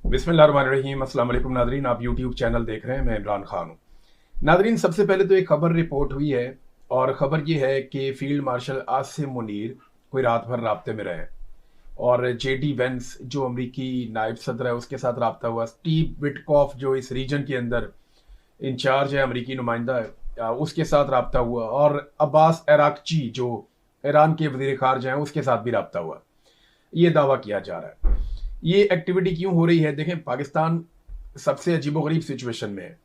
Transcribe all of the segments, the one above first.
बिस्मिल्लाहिर्रहमानिर्रहीम। अस्सलाम वालेकुम नादरीन, आप यूट्यूब चैनल देख रहे हैं। मैं इमरान खान हूँ। नादरीन, सबसे पहले तो एक खबर रिपोर्ट हुई है और ख़बर ये है कि फील्ड मार्शल आसिम मुनीर कोई रात भर राब्ते में रहे और जेडी वेंस जो अमरीकी नायब सदर है उसके साथ रब्ता हुआ। स्टीव विटकॉफ जो इस रीजन के अंदर इंचार्ज है, अमरीकी नुमाइंदा है, उसके साथ रब्ता हुआ और अब्बास अराक्ची जो ईरान के वज़ीर ख़ारजा हैं उसके साथ भी रब्ता हुआ। ये दावा किया जा रहा है। ये एक्टिविटी क्यों हो रही है? देखें, पाकिस्तान सबसे अजीबोगरीब सिचुएशन में है।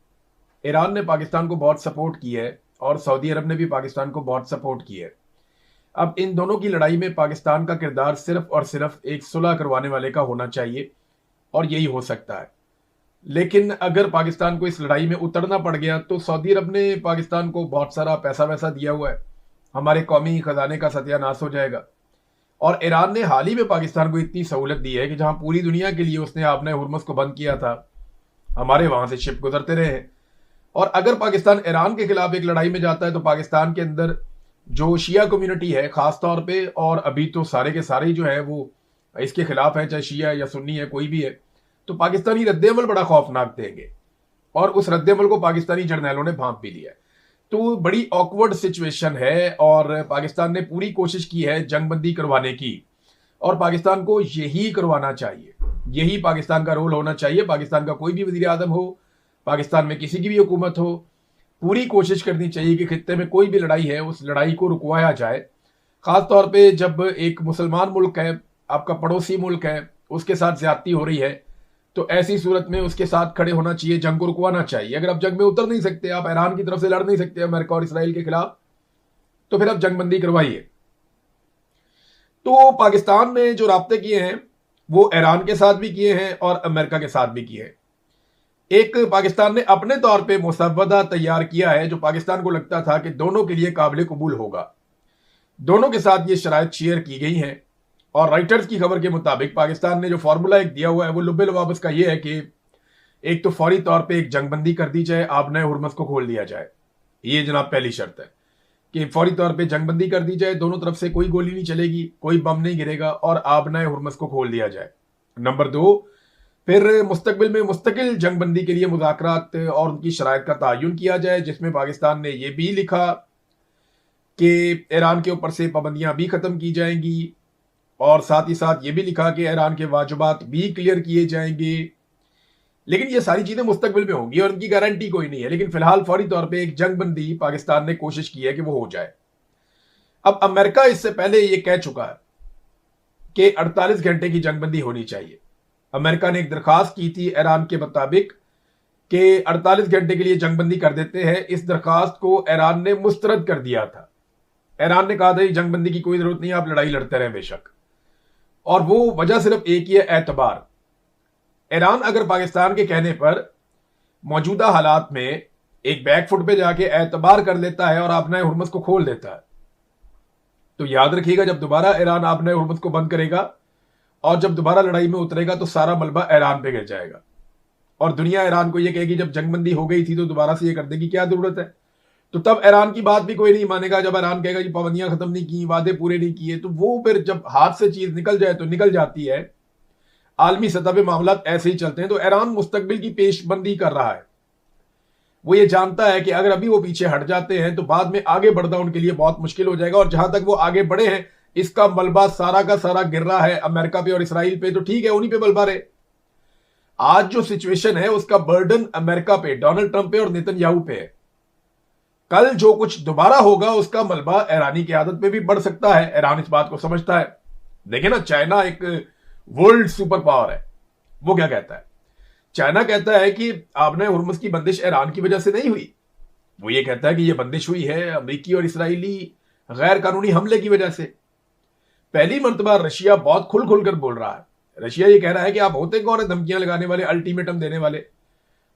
ईरान ने पाकिस्तान को बहुत सपोर्ट किया है और सऊदी अरब ने भी पाकिस्तान को बहुत सपोर्ट किया है। अब इन दोनों की लड़ाई में पाकिस्तान का किरदार सिर्फ और सिर्फ एक सुलह करवाने वाले का होना चाहिए और यही हो सकता है। लेकिन अगर पाकिस्तान को इस लड़ाई में उतरना पड़ गया तो सऊदी अरब ने पाकिस्तान को बहुत सारा पैसा वैसा दिया हुआ है, हमारे कौमी खजाने का सत्यानाश हो जाएगा। और ईरान ने हाल ही में पाकिस्तान को इतनी सहूलत दी है कि जहां पूरी दुनिया के लिए उसने आपने हुर्मुज़ को बंद किया था, हमारे वहां से शिप गुजरते रहे हैं। और अगर पाकिस्तान ईरान के खिलाफ एक लड़ाई में जाता है तो पाकिस्तान के अंदर जो शिया कम्युनिटी है खास तौर पे, और अभी तो सारे के सारे जो है वो इसके खिलाफ है, चाहे शिया या सुन्नी है कोई भी है, तो पाकिस्तानी रद्देअमल बड़ा खौफनाक देंगे और उस रद्देअमल को पाकिस्तानी जर्नैलों ने भांप भी लिया है। तो बड़ी ऑकवर्ड सिचुएशन है और पाकिस्तान ने पूरी कोशिश की है जंगबंदी करवाने की और पाकिस्तान को यही करवाना चाहिए, यही पाकिस्तान का रोल होना चाहिए। पाकिस्तान का कोई भी वजीर आजम हो, पाकिस्तान में किसी की भी हुकूमत हो, पूरी कोशिश करनी चाहिए कि खित्ते में कोई भी लड़ाई है उस लड़ाई को रुकवाया जाए। खास तौर पे जब एक मुसलमान मुल्क है, आपका पड़ोसी मुल्क है, उसके साथ ज्यादती हो रही है, तो ऐसी सूरत में उसके साथ खड़े होना चाहिए, जंग को रुकवाना चाहिए। अगर आप जंग में उतर नहीं सकते, आप ईरान की तरफ से लड़ नहीं सकते अमेरिका और इसराइल के खिलाफ, तो फिर आप जंगबंदी करवाइए। तो पाकिस्तान ने जो राब्ते किए हैं वो ईरान के साथ भी किए हैं और अमेरिका के साथ भी किए हैं। एक पाकिस्तान ने अपने तौर पे मुसव्वदा तैयार किया है जो पाकिस्तान को लगता था कि दोनों के लिए काबिल कबूल होगा। दोनों के साथ ये शराइत शेयर की गई हैं और राइटर्स की खबर के मुताबिक पाकिस्तान ने जो फार्मूला एक दिया हुआ है वो लुब्बे लवाबस का ये है कि एक तो फौरी तौर पे एक जंगबंदी कर दी जाए, आबनाए हुर्मुज़ को खोल दिया जाए। ये जनाब पहली शर्त है कि फौरी तौर पे जंगबंदी कर दी जाए, दोनों तरफ से कोई गोली नहीं चलेगी, कोई बम नहीं गिरेगा और आबनाए हुर्मुज़ को खोल दिया जाए। नंबर 2, फिर मुस्तकबिल में मुस्तकिल जंगबंदी के लिए मुज़ाकरात और उनकी शराइत का तयन किया जाए, जिसमें पाकिस्तान ने यह भी लिखा कि ईरान के ऊपर से पाबंदियां भी खत्म की जाएंगी और साथ ही साथ ये भी लिखा कि ईरान के वाजिबात भी क्लियर किए जाएंगे। लेकिन ये सारी चीजें मुस्तकबिल में होंगी और इनकी गारंटी कोई नहीं है। लेकिन फिलहाल फौरी तौर पे एक जंगबंदी पाकिस्तान ने कोशिश की है कि वो हो जाए। अब अमेरिका इससे पहले ये कह चुका है कि 48 घंटे की जंगबंदी होनी चाहिए। अमेरिका ने एक दरखास्त की थी ईरान के मुताबिक कि 48 घंटे के लिए जंगबंदी कर देते हैं। इस दरखास्त को ईरान ने मुस्तरद कर दिया था। ईरान ने कहा था जंगबंदी की कोई जरूरत नहीं, आप लड़ाई लड़ते रहें बेशक। और वो वजह सिर्फ एक ही है, एतबार। ईरान अगर पाकिस्तान के कहने पर मौजूदा हालात में एक बैकफुट पे जाके एतबार कर लेता है और आबनाए हुर्मुज़ को खोल देता है, तो याद रखिएगा जब दोबारा ईरान आबनाए हुर्मुज़ को बंद करेगा और जब दोबारा लड़ाई में उतरेगा तो सारा मलबा ईरान पे गिर जाएगा और दुनिया ईरान को यह कहेगी जब जंगबंदी हो गई थी तो दोबारा से ये कर देगी, क्या जरूरत है। तो तब ईरान की बात भी कोई नहीं मानेगा। जब ईरान कहेगा जी पाबंदियां खत्म नहीं की, वादे पूरे नहीं किए, तो वो फिर जब हाथ से चीज निकल जाए तो निकल जाती है। आलमी सतह पे मामला ऐसे ही चलते हैं। तो ईरान मुस्तकबिल की पेशबंदी कर रहा है। वो ये जानता है कि अगर अभी वो पीछे हट जाते हैं तो बाद में आगे बढ़ना उनके लिए बहुत मुश्किल हो जाएगा और जहां तक वो आगे बढ़े हैं इसका मलबा सारा का सारा गिर रहा है अमेरिका पे और इसराइल पे, तो ठीक है उन्हीं पे मलबा रहे। आज जो सिचुएशन है उसका बर्डन अमेरिका पे, डोनाल्ड ट्रंप पे और नेतन्याहू पे है। कल जो कुछ दोबारा होगा उसका मलबा ईरानी की आदत पे भी बढ़ सकता है। ईरान इस बात को समझता है। देखिए ना, चाइना एक वर्ल्ड सुपर पावर है। वो क्या कहता है? चाइना कहता है कि आबनाए हुर्मुज़ की बंदिश ईरान की वजह से नहीं हुई। वो ये कहता है कि यह बंदिश हुई है अमेरिकी और इसराइली गैर कानूनी हमले की वजह से। पहली मर्तबा रशिया बहुत खुल खुल कर बोल रहा है। रशिया ये कह रहा है कि आप होते कौन है धमकियां लगाने वाले, अल्टीमेटम देने वाले।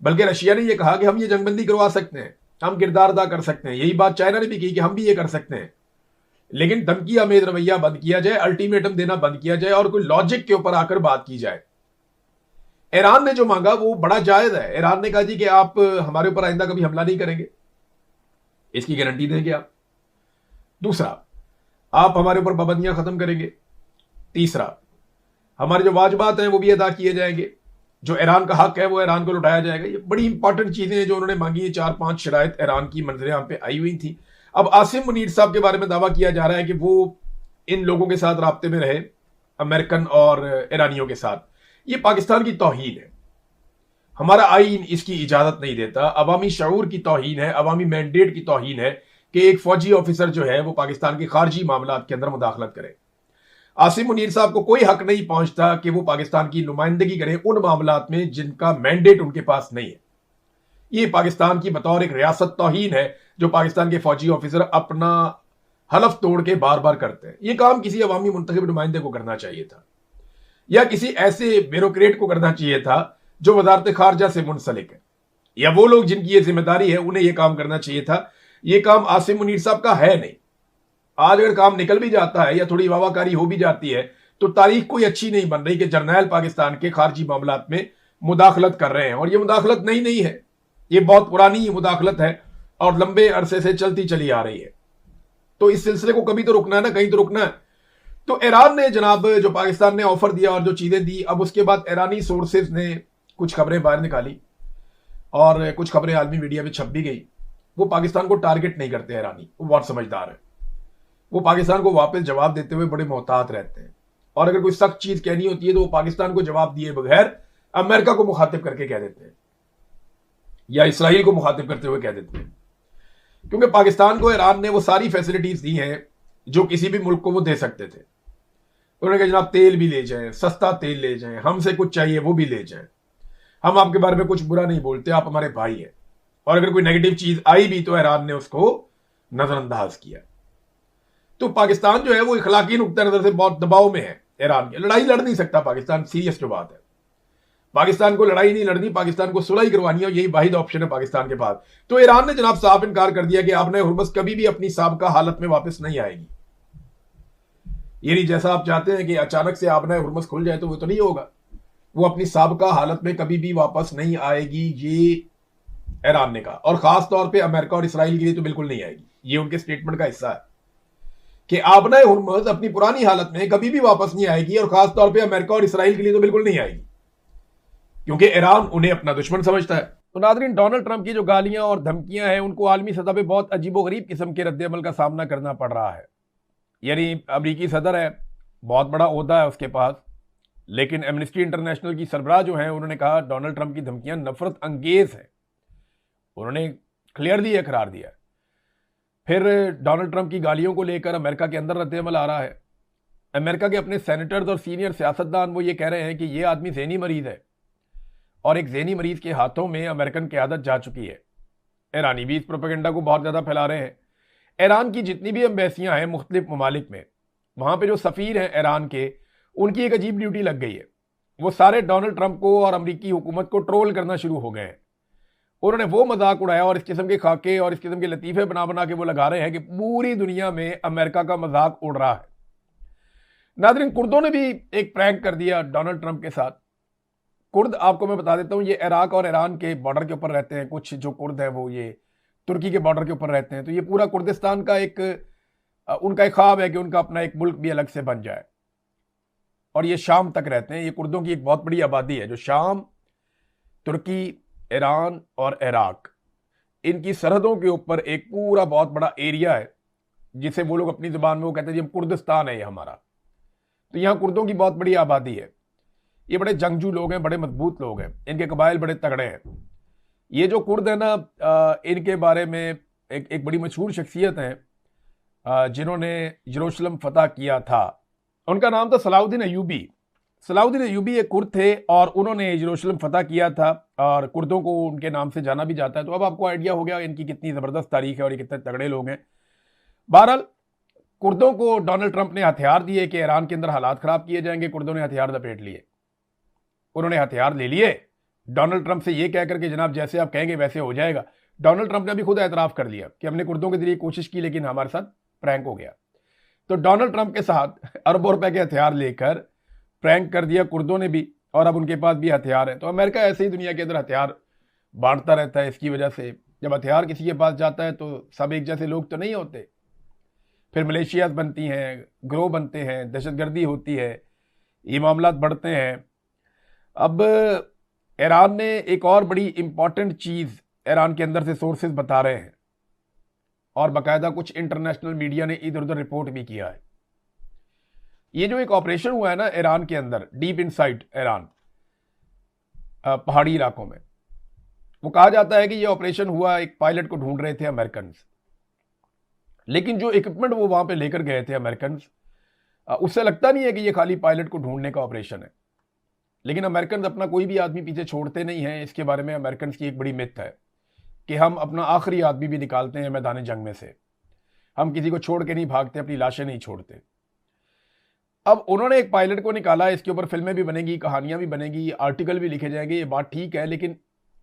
बल्कि रशिया ने यह कहा कि हम ये जंगबंदी करवा सकते हैं, हम किरदार अदा कर सकते हैं। यही बात चाइना ने भी की कि हम भी ये कर सकते हैं। लेकिन धमकी आमेज रवैया बंद किया जाए, अल्टीमेटम देना बंद किया जाए और कोई लॉजिक के ऊपर आकर बात की जाए। ईरान ने जो मांगा वो बड़ा जायज है। ईरान ने कहा जी कि आप हमारे ऊपर आइंदा कभी हमला नहीं करेंगे, इसकी गारंटी देंगे आप। दूसरा, आप हमारे ऊपर पाबंदियां खत्म करेंगे। तीसरा, हमारे जो वाजिबात हैं वो भी अदा किए जाएंगे। जो ईरान का हक है वो ईरान को लौटाया जाएगा। ये बड़ी इंपॉर्टेंट चीजें हैं जो उन्होंने मांगी है। 4-5 शराइत ईरान की मंजरें यहाँ पे आई हुई थी। अब आसिम मुनीर साहब के बारे में दावा किया जा रहा है कि वो इन लोगों के साथ राब्ते में रहे, अमेरिकन और ईरानियों के साथ। ये पाकिस्तान की तौहीन है। हमारा आईन इसकी इजाजत नहीं देता। अवामी शऊर की तौहीन है, अवामी मैंडेट की तौहीन है कि एक फौजी ऑफिसर जो है वो पाकिस्तान के खारजी मामलात के अंदर मुदाखलत करे। आसिम मुनीर साहब को कोई हक नहीं पहुंचता कि वो पाकिस्तान की नुमाइंदगी करें उन मामलात में जिनका मैंडेट उनके पास नहीं है। ये पाकिस्तान की बतौर एक रियासत तौहीन है जो पाकिस्तान के फौजी ऑफिसर अपना हलफ तोड़ के बार बार करते हैं। ये काम किसी अवामी मुंतखब नुमाइंदे को करना चाहिए था, या किसी ऐसे ब्यूरोक्रेट को करना चाहिए था जो वजारत खारजा से मुंसलिक है, या वो लोग जिनकी ये जिम्मेदारी है उन्हें यह काम करना चाहिए था। यह काम आसिम मुनीर साहब का है नहीं। आज अगर काम निकल भी जाता है या थोड़ी वावाकारी हो भी जाती है तो तारीख कोई अच्छी नहीं बन रही कि जर्नैल पाकिस्तान के खारजी मामलात में मुदाखलत कर रहे हैं। और ये मुदाखलत नहीं है, ये बहुत पुरानी मुदाखलत है और लंबे अरसे से चलती चली आ रही है। तो इस सिलसिले को कभी तो रुकना है ना, कहीं तो रुकना है। तो ईरान ने जनाब जो पाकिस्तान ने ऑफर दिया और जो चीजें दी, अब उसके बाद ईरानी सोर्सेज ने कुछ खबरें बाहर निकाली और कुछ खबरें आलमी मीडिया में छप भी गई। वो पाकिस्तान को टारगेट नहीं करते ईरानी, वो बहुत समझदार है। वो पाकिस्तान को वापस जवाब देते हुए बड़े मोहतात रहते हैं, और अगर कोई सख्त चीज कहनी होती है तो वो पाकिस्तान को जवाब दिए बगैर अमेरिका को मुखातिब करके कह देते हैं या इसराइल को मुखातिब करते हुए कह देते हैं। क्योंकि पाकिस्तान को ईरान ने वो सारी फैसिलिटीज दी हैं जो किसी भी मुल्क को वो दे सकते थे। उन्होंने कहा जनाब तेल भी ले जाएं, सस्ता तेल ले जाएं, हमसे कुछ चाहिए वो भी ले जाएं, हम आपके बारे में कुछ बुरा नहीं बोलते, आप हमारे भाई हैं। और अगर कोई नेगेटिव चीज आई भी तो ईरान ने उसको नजरअंदाज किया। तो पाकिस्तान जो है वो इखलाकी नुक्ता नजर से बहुत दबाव में है ईरान के। लड़ाई लड़ नहीं सकता पाकिस्तान, सीरियस जो बात है। पाकिस्तान को लड़ाई नहीं लड़नी, पाकिस्तान को सुलह करवानी है, यही वाहिद ऑप्शन है पाकिस्तान के पास। तो ईरान ने जनाब साफ इनकार कर दिया कि आपने हुर्मुज़ कभी भी अपनी साबिका हालत में वापस नहीं आएगी। ये नहीं जैसा आप चाहते हैं कि अचानक से आपने हुर्मुज़ खुल जाए, तो वो तो नहीं होगा। वो अपनी साबिका हालत में कभी भी वापस नहीं आएगी, ये ईरान ने कहा। और खास तौर पर अमेरिका और इसराइल के लिए तो बिल्कुल नहीं आएगी। ये उनके स्टेटमेंट का हिस्सा है कि आबना हुर्मुज़ अपनी पुरानी हालत में कभी भी वापस नहीं आएगी, और खास तौर पे अमेरिका और इसराइल के लिए तो बिल्कुल नहीं आएगी, क्योंकि ईरान उन्हें अपना दुश्मन समझता है। तो नाज़रीन, डोनाल्ड ट्रंप की जो गालियां और धमकियां हैं उनको आलमी सतह पे बहुत अजीबोगरीब किस्म के रद्दअमल का सामना करना पड़ रहा है। यानी अमरीकी सदर है, बहुत बड़ा ओहदा है उसके पास, लेकिन एमनेस्टी इंटरनेशनल की सरबराह जो है उन्होंने कहा डोनाल्ड ट्रंप की धमकियां नफरत अंगेज है। उन्होंने क्लियरली यह करार दिया। फिर डोनाल्ड ट्रंप की गालियों को लेकर अमेरिका के अंदर रद्दअमल आ रहा है। अमेरिका के अपने सेनेटर्स और सीनियर सियासतदान वो ये कह रहे हैं कि ये आदमी ज़हनी मरीज है, और एक ज़हनी मरीज के हाथों में अमेरिकन क़यादत जा चुकी है। ईरानी भी इस प्रोपेगेंडा को बहुत ज़्यादा फैला रहे हैं। ईरान की जितनी भी एम्बेसियाँ हैं मुख्तलिफ ममालिक में, वहाँ पर जो सफ़ीर हैं ईरान के, उनकी एक अजीब ड्यूटी लग गई है। वो सारे डोनाल्ड ट्रंप को और अमरीकी हुकूमत को ट्रोल करना शुरू हो गए हैं। उन्होंने वो मजाक उड़ाया और इस किस्म के खाके और इस किस्म के लतीफ़े बना बना के वो लगा रहे हैं कि पूरी दुनिया में अमेरिका का मजाक उड़ रहा है। नाज़रीन, कुर्दों ने भी एक प्रैंक कर दिया डोनाल्ड ट्रंप के साथ। कुर्द, आपको मैं बता देता हूँ, ये इराक और ईरान के बॉर्डर के ऊपर रहते हैं। कुछ जो कुर्द हैं वो ये तुर्की के बॉर्डर के ऊपर रहते हैं। तो ये पूरा कुर्दिस्तान का उनका एक ख्वाब है कि उनका अपना एक मुल्क भी अलग से बन जाए, और ये शाम तक रहते हैं। ये कुर्दों की एक बहुत बड़ी आबादी है जो शाम, तुर्की, ईरान और इराक, इनकी सरहदों के ऊपर एक पूरा बहुत बड़ा एरिया है जिसे वो लोग अपनी ज़ुबान में वो कहते हैं जी कुर्दिस्तान है ये हमारा। तो यहाँ कुर्दों की बहुत बड़ी आबादी है। ये बड़े जंगजू लोग हैं, बड़े मजबूत लोग हैं, इनके कबाइल बड़े तगड़े हैं। ये जो कुर्द है ना, इनके बारे में एक बड़ी मशहूर शख्सियत है जिन्होंने यरूशलेम फतह किया था। उनका नाम था सलाहुद्दीन अय्यूबी। सलाहुद्दीन अय्यूबी एक कुर्द थे और उन्होंने यरूशलेम फतह किया था, और कुर्दों को उनके नाम से जाना भी जाता है। तो अब आपको आइडिया हो गया इनकी कितनी ज़बरदस्त तारीख है और ये कितने तगड़े लोग हैं। बहरहाल, कुर्दों को डोनाल्ड ट्रंप ने हथियार दिए कि ईरान के अंदर हालात ख़राब किए जाएंगे। कुर्दों ने हथियार लपेट लिए, उन्होंने हथियार ले लिए डोनाल्ड ट्रंप से ये कहकर के जनाब जैसे आप कहेंगे वैसे हो जाएगा। डोनाल्ड ट्रंप ने अभी खुद एतराफ़ कर लिया कि हमने कुर्दों के जरिए कोशिश की लेकिन हमारे साथ प्रैंक हो गया। तो डोनाल्ड ट्रंप के साथ अरबों रुपए के हथियार लेकर प्रैंक कर दिया कुर्दों ने भी, और अब उनके पास भी हथियार है। तो अमेरिका ऐसे ही दुनिया के अंदर हथियार बांटता रहता है। इसकी वजह से जब हथियार किसी के पास जाता है तो सब एक जैसे लोग तो नहीं होते, फिर मलेशियाज बनती हैं, ग्रोह बनते हैं, दहशतगर्दी होती है, ये मामलात बढ़ते हैं। अब ईरान ने एक और बड़ी इंपॉर्टेंट चीज ईरान के अंदर से सोर्सेज बता रहे हैं और बाकायदा कुछ इंटरनेशनल मीडिया ने इधर उधर रिपोर्ट भी किया है। ये जो एक ऑपरेशन हुआ है ना ईरान के अंदर, डीप इनसाइड ईरान, पहाड़ी इलाकों में, वो कहा जाता है कि ये ऑपरेशन हुआ, एक पायलट को ढूंढ रहे थे अमेरिकन, लेकिन जो इक्विपमेंट वो वहां पे लेकर गए थे अमेरिकन, उससे लगता नहीं है कि ये खाली पायलट को ढूंढने का ऑपरेशन है। लेकिन अमेरिकन अपना कोई भी आदमी पीछे छोड़ते नहीं हैं। इसके बारे में अमेरिकन की एक बड़ी मिथ है कि हम अपना आखिरी आदमी भी निकालते हैं मैदान जंग में से, हम किसी को छोड़ के नहीं भागते, अपनी लाशें नहीं छोड़ते। अब उन्होंने एक पायलट को निकाला, इसके ऊपर फिल्में भी बनेगी, कहानियां भी बनेगी, आर्टिकल भी लिखे जाएंगे, ये बात ठीक है। लेकिन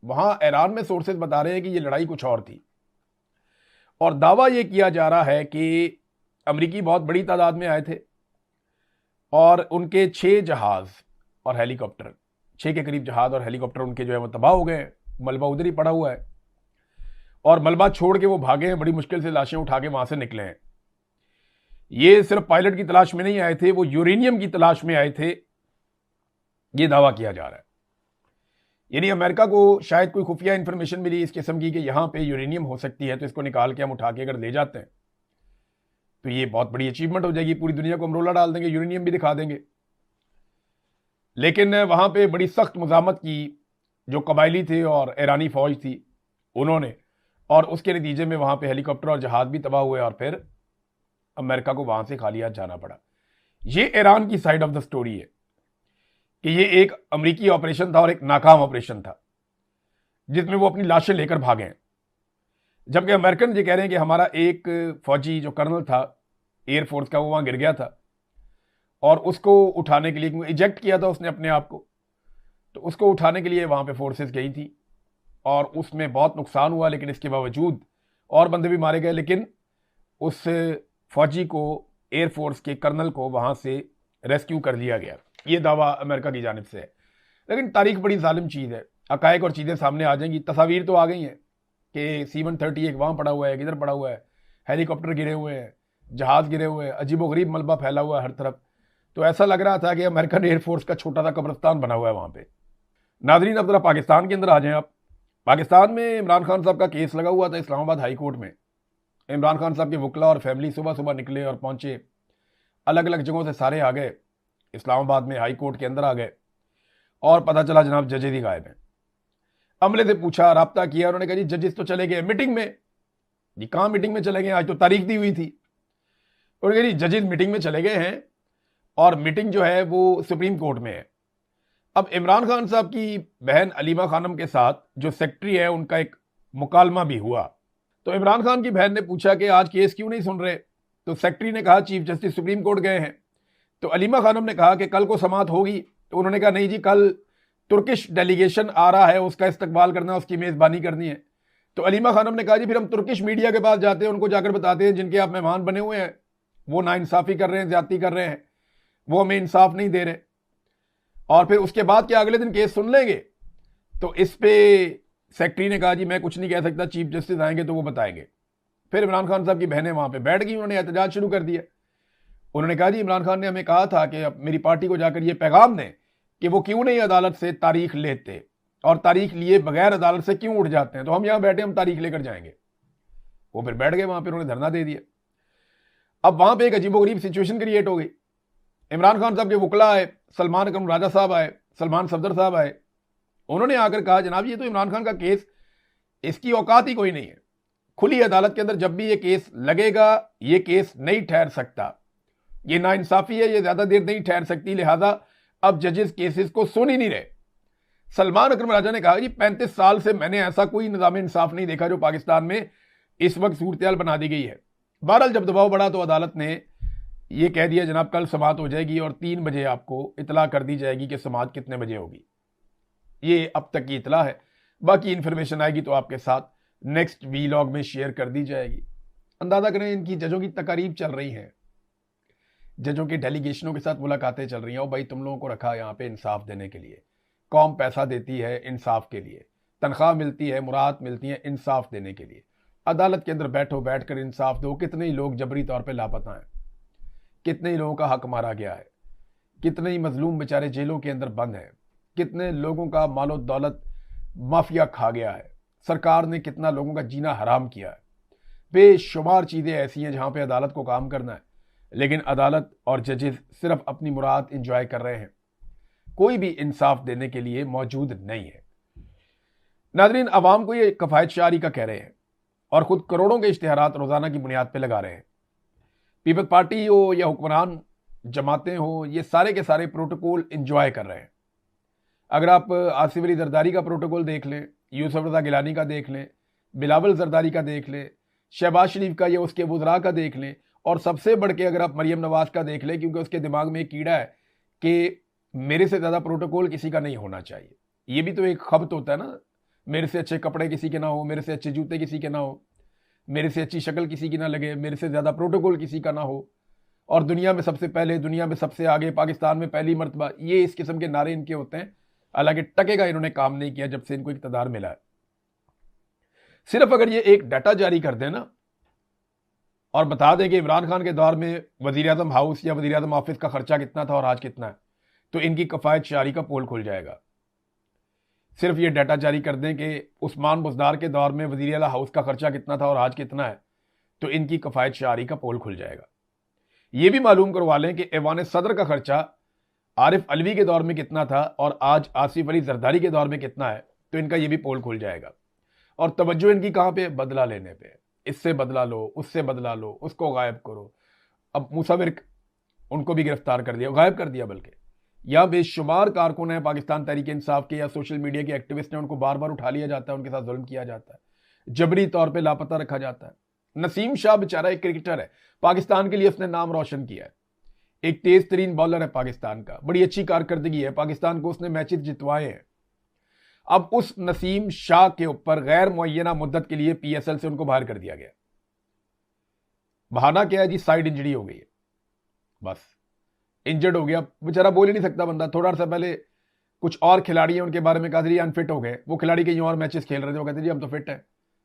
वहां ईरान में सोर्सेज बता रहे हैं कि ये लड़ाई कुछ और थी और दावा ये किया जा रहा है कि अमरीकी बहुत बड़ी तादाद में आए थे और उनके 6 जहाज और हेलीकॉप्टर, 6 के करीब जहाज और हेलीकॉप्टर उनके जो है वो तबाह हो गए, मलबा उधर ही पड़ा हुआ है और मलबा छोड़ के वो भागे हैं, बड़ी मुश्किल से लाशें उठा के वहां से निकले हैं। ये सिर्फ पायलट की तलाश में नहीं आए थे, वो यूरेनियम की तलाश में आए थे, ये दावा किया जा रहा है। यानी अमेरिका को शायद कोई खुफिया इंफॉर्मेशन मिली इस किस्म की कि यहां पे यूरेनियम हो सकती है, तो इसको निकाल के हम उठा के अगर ले जाते हैं तो ये बहुत बड़ी अचीवमेंट हो जाएगी, पूरी दुनिया को हम रोला डाल देंगे, यूरेनियम भी दिखा देंगे। लेकिन वहां पे बड़ी सख्त मुजामत की जो कबायली थे और ईरानी फौज थी उन्होंने, और उसके नतीजे में वहां पे हेलीकॉप्टर और जहाज भी तबाह हुए और फिर अमेरिका को वहां से खाली हाथ जाना पड़ा। ये ईरान की साइड ऑफ द स्टोरी है कि ये एक अमेरिकी ऑपरेशन था और एक नाकाम ऑपरेशन था जिसमें वो अपनी लाशें लेकर भागे हैं। जबकि अमेरिकन ये कह रहे हैं कि हमारा एक फौजी जो कर्नल था एयरफोर्स का, वो वहां गिर गया था और उसको उठाने के लिए इजेक्ट किया था उसने अपने आप को, तो उसको उठाने के लिए वहां पे फोर्सेस गई थी और उसमें बहुत नुकसान हुआ। लेकिन इसके बावजूद और बंदे भी मारे गए, लेकिन उस फौजी को, एयरफोर्स के कर्नल को वहां से रेस्क्यू कर लिया गया। ये दावा अमेरिका की जानिब से है। लेकिन तारीख बड़ी जालिम चीज़ है, हकायक और चीज़ें सामने आ जाएंगी। तस्वीर तो आ गई हैं कि C-130 वहाँ पड़ा हुआ है, किधर पड़ा हुआ है, हेलीकॉप्टर गिरे हुए हैं, जहाज़ गिरे हुए हैं, अजीबोगरीब मलबा फैला हुआ है हर तरफ। तो ऐसा लग रहा था कि अमेरिकन एयरफोर्स का छोटा सा कब्रिस्तान बना हुआ है वहाँ पे। नाजरीन, अब जरा पाकिस्तान के अंदर आ जाएं आप। पाकिस्तान में इमरान खान साहब का केस लगा हुआ था इस्लामाबाद हाई कोर्ट में। इमरान खान साहब के वकला और फैमिली सुबह सुबह निकले और पहुंचे, अलग अलग जगहों से सारे आ गए, इस्लामाबाद में हाई कोर्ट के अंदर आ गए और पता चला जनाब जजेज ही गायब हैं। अमले से पूछा, राब्ता किया, उन्होंने कहा जी जजेस तो चले गए मीटिंग में। जी कहाँ मीटिंग में चले गए, आज तो तारीख दी हुई थी। उन्होंने कहा जी जजेस मीटिंग में चले गए हैं और मीटिंग जो है वो सुप्रीम कोर्ट में है। अब इमरान खान साहब की बहन अलीमा खानम के साथ जो सेक्रेटरी है उनका एक मुकालमा भी हुआ। तो इमरान खान की बहन ने पूछा कि आज केस क्यों नहीं सुन रहे, तो सेक्रेटरी ने कहा चीफ जस्टिस सुप्रीम कोर्ट गए हैं। तो अलीमा खानम ने कहा कि कल को समाअत होगी, तो उन्होंने कहा नहीं जी, कल तुर्किश डेलीगेशन आ रहा है, उसका इस्तकबाल करना, उसकी मेज़बानी करनी है। तो अलीमा खानम ने कहा जी फिर हम तुर्किश मीडिया के पास जाते हैं, उनको जाकर बताते हैं जिनके आप मेहमान बने हुए हैं वो नाइंसाफ़ी कर रहे हैं, ज्यादती कर रहे हैं, वो हमें इंसाफ नहीं दे रहे, और फिर उसके बाद क्या अगले दिन केस सुन लेंगे। तो इस पे सेक्रेटरी ने कहा जी मैं कुछ नहीं कह सकता, चीफ जस्टिस आएंगे तो वो बताएंगे। फिर इमरान खान साहब की बहनें वहां पे बैठ गई, उन्होंने एहतजाज शुरू कर दिया। उन्होंने कहा जी इमरान खान ने हमें कहा था कि अब मेरी पार्टी को जाकर ये पैगाम दें कि वो क्यों नहीं अदालत से तारीख लेते और तारीख लिए बगैर अदालत से क्यों उठ जाते हैं, तो हम यहां बैठे हम तारीख लेकर जाएंगे। वो फिर बैठ गए वहां पर, उन्होंने धरना दे दिया। अब वहां पर एक अजीबोगरीब सिचुएशन क्रिएट हो गई। इमरान खान साहब के वकला आए, सलमान अकरम राजा साहब आए, सलमान सफदर साहब आए, उन्होंने आकर कहा जनाब ये तो इमरान खान का केस, इसकी औकात ही कोई नहीं है, खुली अदालत के अंदर जब भी ये केस लगेगा ये केस नहीं ठहर सकता, ये नाइंसाफी है, ये ज्यादा देर नहीं ठहर सकती, लिहाजा अब जजेस केसेस को सुन ही नहीं रहे। सलमान अकरम राजा ने कहा जी 35 साल से मैंने ऐसा कोई निज़ाम इंसाफ नहीं देखा जो पाकिस्तान में इस वक्त सूरत बना दी गई है। बहरहाल जब दबाव बढ़ा तो अदालत ने ये कह दिया जनाब कल समाअत हो जाएगी और 3 बजे आपको इतला कर दी जाएगी कि समाअत कितने बजे होगी। ये अब तक की इतला है, बाकी इन्फॉर्मेशन आएगी तो आपके साथ नेक्स्ट वीलॉग में शेयर कर दी जाएगी। अंदाजा करें इनकी जजों की तकारीब चल रही हैं, जजों के डेलीगेशनों के साथ मुलाकातें चल रही हैं। और भाई तुम लोगों को रखा यहाँ पे इंसाफ देने के लिए, कौम पैसा देती है इंसाफ के लिए, तनख्वाह मिलती है, मुराद मिलती है इंसाफ देने के लिए। अदालत के अंदर बैठो, बैठ कर इंसाफ दो। कितने ही लोग जबरी तौर पर लापता हैं, कितने ही लोगों का हक मारा गया है, कितने ही मजलूम बेचारे जेलों के अंदर बंद हैं। कितने लोगों का मालो दौलत माफिया खा गया है, सरकार ने कितना लोगों का जीना हराम किया है। बेशुमार चीज़ें ऐसी हैं जहां पे अदालत को काम करना है, लेकिन अदालत और जजेस सिर्फ अपनी मुराद इंजॉय कर रहे हैं, कोई भी इंसाफ देने के लिए मौजूद नहीं है। नाज़रीन, अवाम को ये कफायत शारी का कह रहे हैं और खुद करोड़ों के इश्तिहारात रोजाना की बुनियाद पर लगा रहे हैं। पीपल्स पार्टी हो या हुक्मरान जमातें हो, ये सारे के सारे प्रोटोकॉल इंजॉय कर रहे हैं। अगर आप आसिफ अली जरदारी का प्रोटोकॉल देख लें, यूसुफ रज़ा गिलानी का देख लें, बिलावल जरदारी का देख लें, शहबाज शरीफ का या उसके वज़रा का देख लें, और सबसे बढ़ के अगर आप मरियम नवाज का देख लें, क्योंकि उसके दिमाग में एक कीड़ा है कि मेरे से ज़्यादा प्रोटोकॉल किसी का नहीं होना चाहिए। ये भी तो एक खबत होता है ना, मेरे से अच्छे कपड़े किसी के ना हो, मेरे से अच्छे जूते किसी के ना हो, मेरे से अच्छी शक्ल किसी की ना लगे, मेरे से ज़्यादा प्रोटोकॉल किसी का ना हो, और दुनिया में सबसे पहले, दुनिया में सबसे आगे, पाकिस्तान में पहली मरतबा, ये इस किस्म के नारे इनके होते हैं। हालांकि टके का इन्होंने काम नहीं किया जब से इनको इक़्तिदार मिला है। सिर्फ अगर ये एक डाटा जारी कर दें ना और बता दें कि इमरान खान के दौर में वज़ीर आज़म हाउस या वज़ीर आज़म ऑफिस का खर्चा कितना था और आज कितना है, तो इनकी कफायत शारी का पोल खुल जाएगा। सिर्फ ये डाटा जारी कर दें कि उस्मान बुज़दार के दौर में वज़ीर आला हाउस का खर्चा कितना था और आज कितना है, तो इनकी कफायत शारी का पोल खुल जाएगा। ये भी मालूम करवा लें कि ऐवान सदर का खर्चा आरिफ अलवी के दौर में कितना था और आज आसिफ अली जरदारी के दौर में कितना है, तो इनका ये भी पोल खुल जाएगा। और तवज्जो इनकी कहाँ पे? बदला लेने पे। इससे बदला लो, उससे बदला लो, उसको गायब करो। अब मूसा विर्क, उनको भी गिरफ्तार कर दिया, गायब कर दिया। बल्कि या बेशुमार कारकुन है पाकिस्तान तहरीक इंसाफ के या सोशल मीडिया के एक्टिविस्ट हैं, उनको बार बार उठा लिया जाता है, उनके साथ जुल्म किया जाता है, जबरी तौर पर लापता रखा जाता है। नसीम शाह बेचारा एक क्रिकेटर है, पाकिस्तान के लिए उसने नाम रोशन किया है, एक तेज तरीन बॉलर है पाकिस्तान का, बड़ी अच्छी कारकर्दगी है, पाकिस्तान को उसने मैचेस जितवाए हैं। अब उस नसीम शाह के ऊपर गैर मुअय्यना मुद्दत के लिए पीएसएल से उनको बाहर कर दिया गया। बहाना क्या है जी? साइड इंजरी हो गई है, बस इंजर्ड हो गया, बेचारा बोल ही नहीं सकता बंदा। थोड़ा सा पहले कुछ और खिलाड़ी हैं, उनके बारे में कहा जी अनफिट हो गए, वो खिलाड़ी कहीं और मैचेस खेल रहे थे, वो कहते जी हम तो फिट हैं,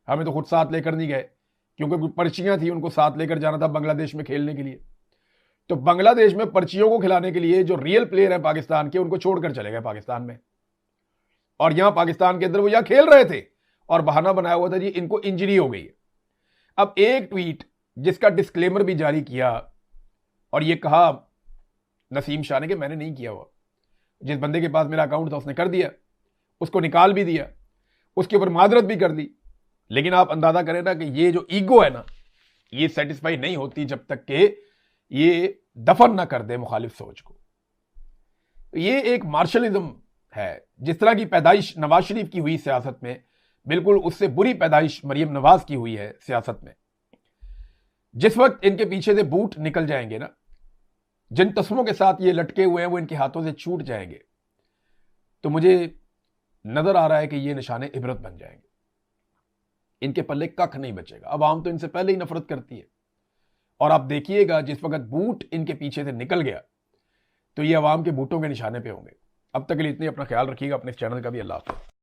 हमें तो खुद साथ लेकर नहीं गए, क्योंकि पर्चियां थी, उनको साथ लेकर जाना था बांग्लादेश में खेलने के लिए। तो बांग्लादेश में पर्चियों को खिलाने के लिए जो रियल प्लेयर है पाकिस्तान के, उनको छोड़कर चले गए पाकिस्तान में, और यहां पाकिस्तान के अंदर वो यहां खेल रहे थे और बहाना बनाया हुआ था जी इनको इंजरी हो गई है। अब एक ट्वीट जिसका डिस्क्लेमर भी जारी किया और ये कहा नसीम शाह ने कि मैंने नहीं किया हुआ, जिस बंदे के पास मेरा अकाउंट था उसने कर दिया, उसको निकाल भी दिया, उसके ऊपर मादरत भी कर दी। लेकिन आप अंदाजा करें ना कि ये जो ईगो है ना, ये सेटिस्फाई नहीं होती जब तक कि ये दफन ना कर दे मुखालिफ सोच को। ये एक मार्शलिज्म है। जिस तरह की पैदाइश नवाज शरीफ की हुई सियासत में, बिल्कुल उससे बुरी पैदाइश मरियम नवाज की हुई है सियासत में। जिस वक्त इनके पीछे से बूट निकल जाएंगे ना, जिन तस्मों के साथ ये लटके हुए हैं वो इनके हाथों से छूट जाएंगे, तो मुझे नजर आ रहा है कि ये निशाने इबरत बन जाएंगे, इनके पल्ले कख नहीं बचेगा। अवाम तो इनसे पहले ही नफरत करती है, और आप देखिएगा जिस वक्त बूट इनके पीछे से निकल गया तो ये अवाम के बूटों के निशाने पे होंगे। अब तक के लिए इतनी, अपना ख्याल रखिएगा, अपने चैनल का भी। अल्लाह हाफ़िज़।